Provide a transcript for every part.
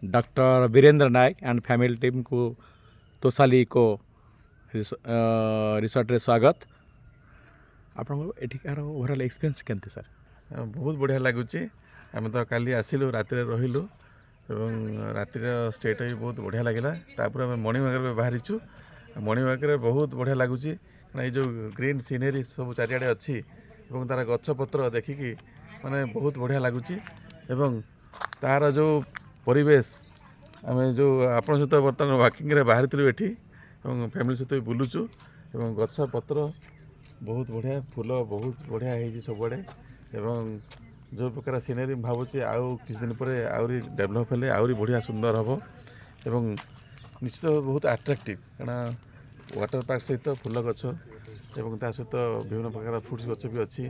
Doctor Virendra Nayak and family team को तोसाली को resort रे स्वागत। आपन एठिकार ओवरऑल एक्सपीरियंस केमती सर? बहुत बढ़िया लगुच। आम तो काली आसिलु राति रहिलु एवं रातिर स्टेटा भी बहुत बढ़िया लगिला। तापर आम मॉर्निंग वॉक रे बाहरीचु। मॉर्निंग वॉक रे बहुत बढ़िया लगुच। ये जो ग्रीन सीनेरी सब चारिआडे अच्छी एवं तार गछ पत्र देखिकी माने बहुत बढ़िया लगुच। एवं तार जो परिवेश आम जो आपण सहित बर्तमान वॉकिंग रे बाहरी थिलु एठी एवं फैमिली सहित बुलुचु एवं गछ पत्र बहुत बढ़िया, फूल बहुत बढ़िया है सबुआड़े एवं जो प्रकार सीनेरी भावुँ आउ किछ दिन पर आहरी डेभलप हेले आहरी बढ़िया सुंदर हम एवं निश्चित बहुत अट्राक्टिव कारण वाटर पार्क सहित फूल गछ एवं ता सहित विभिन्न प्रकार फ्रुट्स गछ भी अच्छी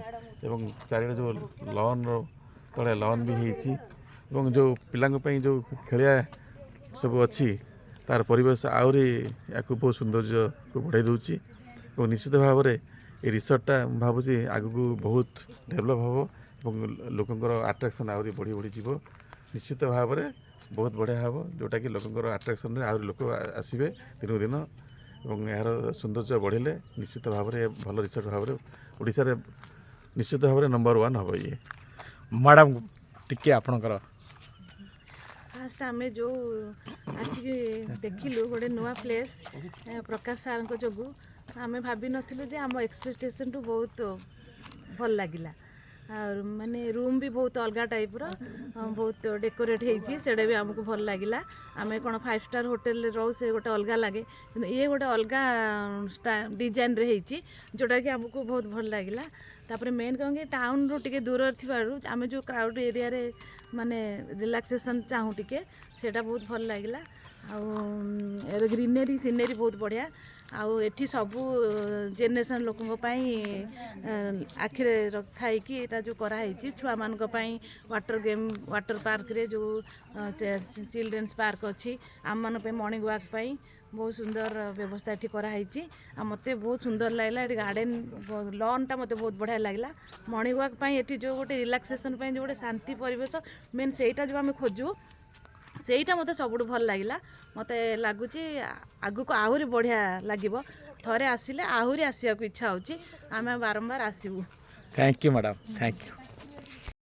एवं चारिआडे जो लॉन तले लॉन भी होती एवं जो पिलांग जो खेलिया सब अच्छी तार परिवेश आहरी या बहुत सौंदर्य को बढ़ाई दूची और निश्चित भाव में ये रिसोर्टा भावुँ आगू बहुत डेभलप हम और लोकंर आट्राक्शन आहरी बढ़ी बढ़ी जीव निश्चित भाव में बहुत बढ़िया हम जोटा कि लोकंर आट्राक्शन आहरी लोक आसवे दिन दिन और यार सौंदर्य बढ़िले निश्चित भाव में भल रिसोर्ट भाव में ओडिशा रे निश्चित भाव में नंबर 1 हम। ये मैडम टिके आपणकर फास्ट आम जो आसिक देखिलु गोटे नुआ प्लेस प्रकाश सार जो आम भाभी नथिलु जे आम एक्सपेक्टेशन टू बहुत भल लगिला और माने रूम भी बहुत अलग टाइप रो बहुत डेकोरेट होती से भी आमको भल लगिला। आम कौन 5 स्टार होटेल रो से गोटे अलग लगे कि ये गोटे अलग डिजाइन रे होती जोटा कि आमको बहुत भल लगिला। तापर मेन कौन कि टाउन रू टिके दूर थिबारु आम जो क्राउड एरिया रे माने रिलैक्सेशन चाहूँ टिके सेटा बहुत भल लगिला। आउ ग्रीनरी सीनेरी बहुत बढ़िया आउ एठी सबू जेनेरेशन लोकों आखिरे रखाई जो कराई छुआ मान वाटर गेम वाटर पार्क रे जो चिल्ड्रेन्स पार्क अच्छी आम मान मॉर्निंग वॉक बहुत सुंदर व्यवस्था ये कराई मत बहुत सुंदर लगला। ये गार्डन लॉन टा मत बहुत बढ़िया लगला। मॉर्निंग वॉक ये जो गोटे रिलैक्सेशन जो गोटे शांति परिवेश मेन सेटा जो आम खोजू सेटा मत सब भल लगिला। मत लगुच आगु को आहरी बढ़िया लगे थरे आसिले आहरी आसिया को इच्छा होची आम बारंबार आसबू। Thank you madam, thank you.